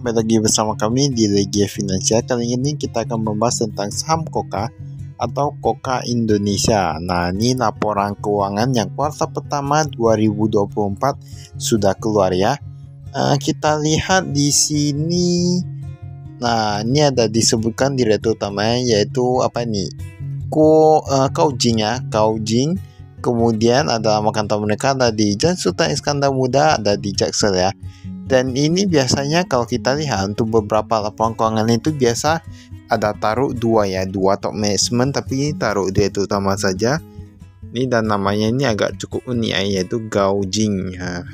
kembali lagi bersama kami di Legia Finansial. Kali ini kita akan membahas tentang saham KOKA atau KOKA Indonesia. Nah, ini laporan keuangan yang kuartal pertama 2024 sudah keluar ya. Kita lihat di sini. Nah, ini ada disebutkan direktur utamanya yaitu Kaujing ya, Kaujing. Kemudian ada nama kantor mereka ada di Jalan Sultan Iskandar Muda, ada di Jaksel ya. Dan ini biasanya kalau kita lihat untuk beberapa laporan keuangan itu biasa ada taruh dua top management, tapi taruh direktur utama saja. Ini dan namanya ini agak cukup unik ya, yaitu Kaujing ya.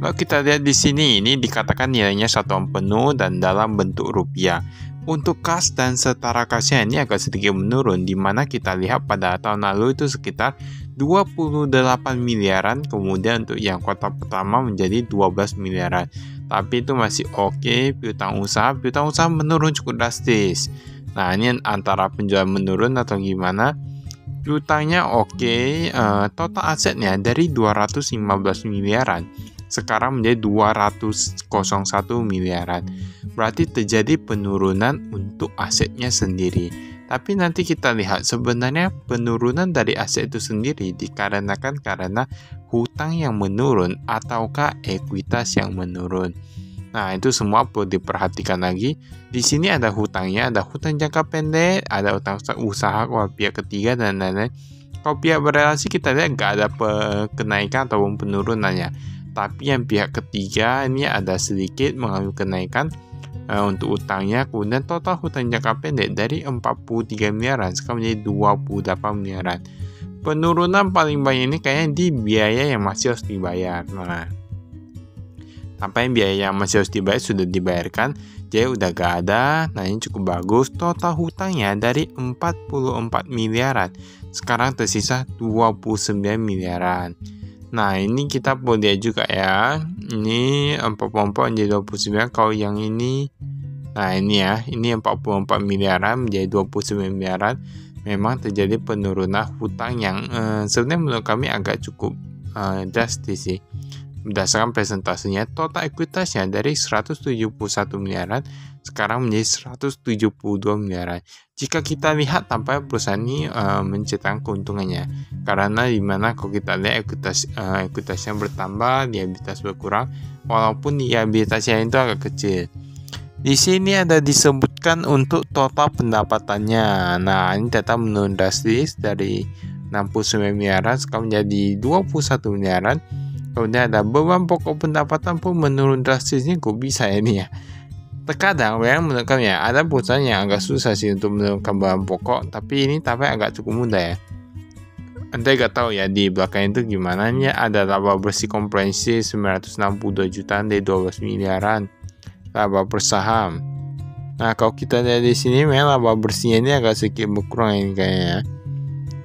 Kalau kita lihat di sini, ini dikatakan nilainya satuan penuh dan dalam bentuk rupiah. Untuk kas dan setara kasnya ini agak sedikit menurun, di mana kita lihat pada tahun lalu itu sekitar 28 miliaran, kemudian untuk yang kuartal pertama menjadi 12 miliaran. Tapi itu masih oke. Piutang usaha menurun cukup drastis. Nah, ini antara penjualan menurun atau gimana? Piutangnya oke. Total asetnya dari 215 miliaran sekarang menjadi 201 miliaran. Berarti terjadi penurunan untuk asetnya sendiri. Tapi nanti kita lihat sebenarnya penurunan dari aset itu sendiri dikarenakan karena hutang yang menurun ataukah ekuitas yang menurun. Nah, itu semua perlu diperhatikan lagi. Di sini ada hutangnya, ada hutang jangka pendek, ada hutang usaha kepada pihak ketiga dan lain-lain. Kalau pihak berelasi kita lihat nggak ada kenaikan ataupun penurunannya. Tapi yang pihak ketiga ini ada sedikit mengalami kenaikan untuk utangnya. Kemudian total hutang jangka pendek dari 43 miliaran sekarang menjadi 28 miliaran. Penurunan paling banyak ini kayaknya di biaya yang masih harus dibayar. Nah, sampai biaya yang masih harus dibayar sudah dibayarkan, jadi udah gak ada. Nah, ini cukup bagus. Total hutangnya dari 44 miliaran sekarang tersisa 29 miliaran. Nah, ini kita boleh lihat juga ya. Ini 44 menjadi 29. Kalau yang ini, nah ini ya, ini 44 miliaran menjadi 29 miliaran. Memang terjadi penurunan hutang yang sebenarnya menurut kami agak cukup drastis sih. Berdasarkan presentasinya, total ekuitasnya dari 171 miliaran sekarang menjadi 172 miliaran. Jika kita lihat tampaknya perusahaan ini mencetak keuntungannya, karena dimana kalau kita lihat ekuitasnya bertambah, liabilitas berkurang, walaupun liabilitasnya itu agak kecil. Di sini ada disebutkan untuk total pendapatannya. Nah, ini tetap menurun drastis dari 69 miliaran sekarang menjadi 21 miliaran. Kemudian ada beban pokok pendapatan pun menurun drastisnya. Kok bisa ya ini ya? Terkadang memang menurut kami ya, ada perusahaan yang agak susah sih untuk menurunkan beban pokok, tapi ini agak cukup mudah ya. Anda gak tahu ya di belakang itu gimana ya. Ada laba bersih komprehensif 962 jutaan dari 12 miliaran laba bersaham. Nah, kalau kita lihat di sini memang laba bersihnya ini agak sedikit berkurang ini kayaknya.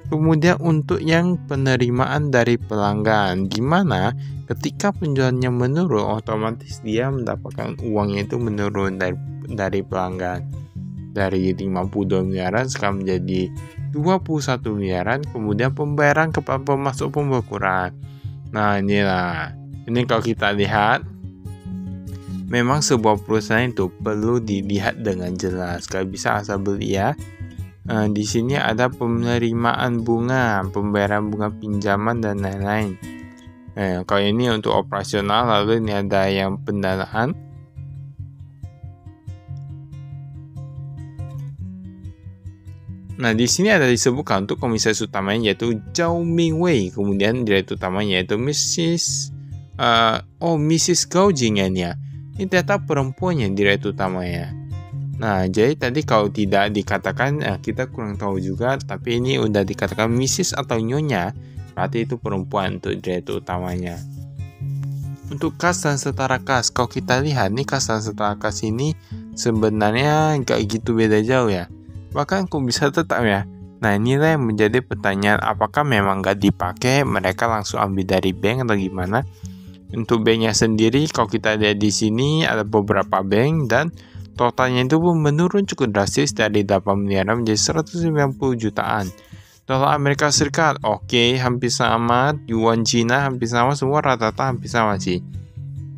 Kemudian untuk yang penerimaan dari pelanggan, gimana ketika penjualannya menurun, otomatis dia mendapatkan uangnya itu menurun dari pelanggan. Dari 52 miliaran sekarang menjadi 21 miliaran, kemudian pembayaran kepada pemasok pun berkurang. Nah, inilah. Ini kalau kita lihat, memang sebuah perusahaan itu perlu dilihat dengan jelas. Gak bisa asal beli ya. Di sini ada penerimaan bunga, pembayaran bunga pinjaman dan lain-lain. Kalau ini untuk operasional, lalu ini ada yang pendanaan. Nah, di sini ada disebutkan untuk komisaris utamanya yaitu Zhao Mingwei, kemudian direktur utamanya yaitu Mrs. Kaujing ya. Ini ternyata perempuan yang direktur utamanya. Nah, jadi tadi kalau tidak dikatakan, kita kurang tahu juga, tapi ini udah dikatakan Mrs. atau Nyonya, berarti itu perempuan untuk direktur utamanya. Untuk kas dan setara kas, kalau kita lihat nih kas dan setara kas ini sebenarnya nggak gitu beda jauh ya. Bahkan kok bisa tetap ya. Nah, inilah yang menjadi pertanyaan, apakah memang nggak dipakai, mereka langsung ambil dari bank atau gimana? Untuk banknya sendiri, kalau kita lihat di sini ada beberapa bank dan totalnya itu pun menurun cukup drastis dari 8 miliaran menjadi 190 jutaan. Dolar Amerika Serikat, oke, hampir sama. Yuan Cina hampir sama, semua rata-rata hampir sama sih.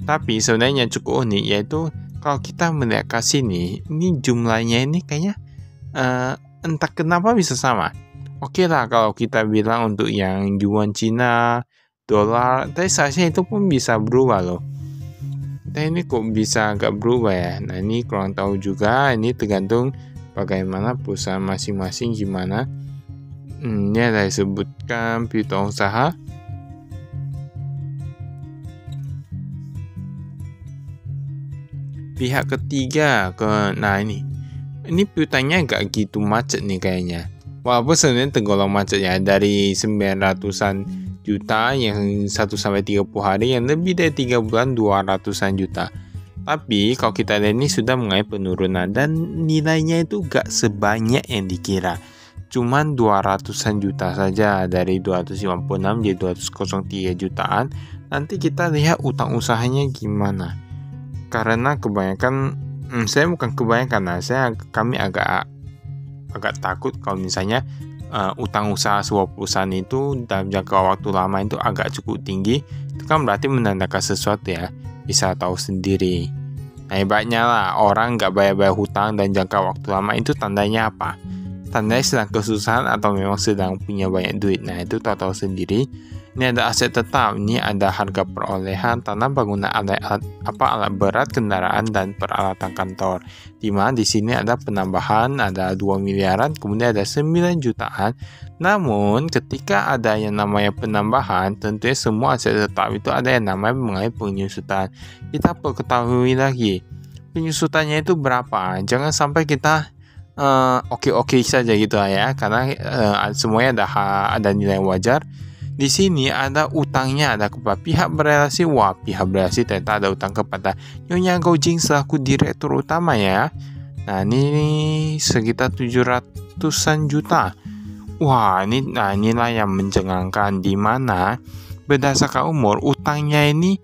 Tapi sebenarnya cukup unik, yaitu kalau kita melihat ke sini, ini jumlahnya ini kayaknya entah kenapa bisa sama. Oke lah kalau kita bilang untuk yang yuan Cina, dolar, tapi seharusnya itu pun bisa berubah loh. Tapi ini kok bisa agak berubah ya? Nah ini kurang tahu juga, ini tergantung bagaimana perusahaan masing-masing gimana. Ini ada disebutkan piutang usaha. Pihak ketiga nah ini piutangnya agak gitu macet nih kayaknya. Walaupun sebenarnya tergolong macet ya, dari 900-an juta yang 1-30 hari, yang lebih dari 3 bulan 200-an juta. Tapi kalau kita lihat ini sudah mengalami penurunan dan nilainya itu gak sebanyak yang dikira. Cuman 200-an juta saja, dari 256 jadi 203 jutaan. Nanti kita lihat utang usahanya gimana. Karena kebanyakan, saya bukan kebanyakan lah, kami agak takut kalau misalnya utang usaha sebuah perusahaan itu dalam jangka waktu lama itu agak cukup tinggi. Itu kan berarti menandakan sesuatu ya, bisa tahu sendiri. Nah hebatnya lah, orang nggak bayar hutang dan jangka waktu lama itu tandanya apa? Tandanya sedang kesusahan atau memang sedang punya banyak duit. Nah itu tahu sendiri. Ini ada aset tetap, ini ada harga perolehan tanah, bangunan, alat berat, kendaraan, dan peralatan kantor. Dimana di sini ada penambahan, ada 2 miliaran, kemudian ada 9 jutaan. Namun ketika ada yang namanya penambahan, tentunya semua aset tetap itu ada yang namanya mengenai penyusutan. Kita perlu ketahui lagi, penyusutannya itu berapa. Jangan sampai kita oke saja gitu ya, karena semuanya ada nilai wajar. Di sini ada utangnya, ada kepada pihak berelasi. Wah, pihak berelasi ternyata ada utang kepada Nyonya Goujing selaku direktur utama ya. Nah, ini sekitar 700-an juta. Wah, inilah yang mencengangkan, di mana berdasarkan umur utangnya ini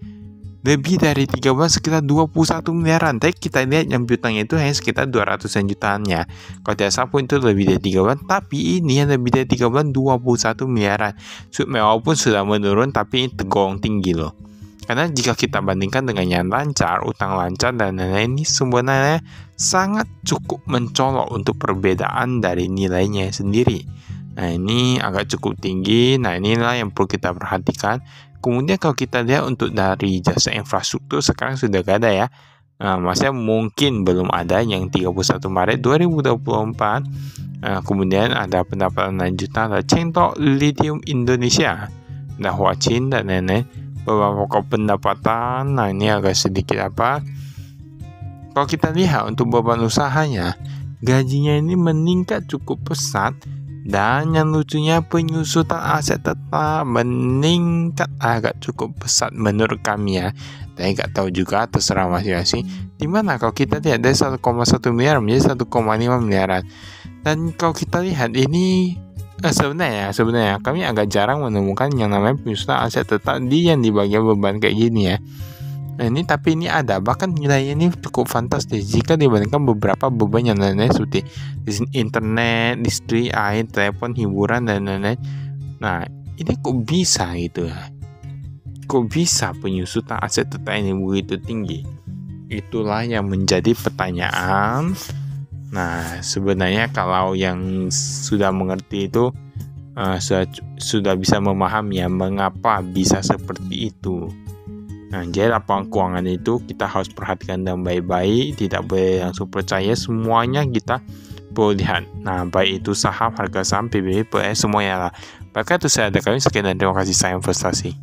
lebih dari 3 bulan sekitar 21 miliaran. Tapi kita lihat yang piutangnya itu hanya sekitar 200-an jutaannya. Kalau tidak salah pun itu lebih dari 3 bulan. Tapi ini yang lebih dari 3 bulan 21 miliaran. Walaupun sudah menurun, tapi tergolong tinggi loh. Karena jika kita bandingkan dengan yang lancar, utang lancar dan lain-lain, ini sebenarnya sangat cukup mencolok untuk perbedaan dari nilainya sendiri. Nah ini agak cukup tinggi. Nah inilah yang perlu kita perhatikan. Kemudian kalau kita lihat untuk dari jasa infrastruktur sekarang sudah gak ada ya. Maksudnya mungkin belum ada yang 31 Maret 2024. Kemudian ada pendapatan lanjutan, ada Cengtok Lithium Indonesia, ada Huachin dan lain-lain. Beberapa pokok pendapatan, nah ini agak sedikit apa. Kalau kita lihat untuk beban usahanya, gajinya ini meningkat cukup pesat. Dan yang lucunya penyusutan aset tetap meningkat agak cukup pesat menurut kami ya. Tapi nggak tahu juga, terserah masing-masing. Dimana kalau kita lihat dari 1,1 miliar menjadi 1,5 miliaran. Dan kalau kita lihat ini sebenarnya kami agak jarang menemukan yang namanya penyusutan aset tetap yang di bagian beban kayak gini ya. Nah ini tapi ini ada, bahkan nilainya ini cukup fantastis jika dibandingkan beberapa beban yang lainnya seperti internet, listrik, air, telepon, hiburan dan lain-lain. Nah ini kok bisa gitu ya? Kok bisa penyusutan aset tetap ini begitu tinggi? Itulah yang menjadi pertanyaan. Nah sebenarnya kalau yang sudah mengerti itu sudah bisa memahami ya mengapa bisa seperti itu. Nah, jadi laporan keuangan itu kita harus perhatikan dengan baik-baik, tidak boleh langsung percaya, semuanya kita perlu lihat. Nah, baik itu saham, harga saham, PBB, PS, semuanya lah. Maka itu saya ada kami, sekian dan terima kasih, saya investasi.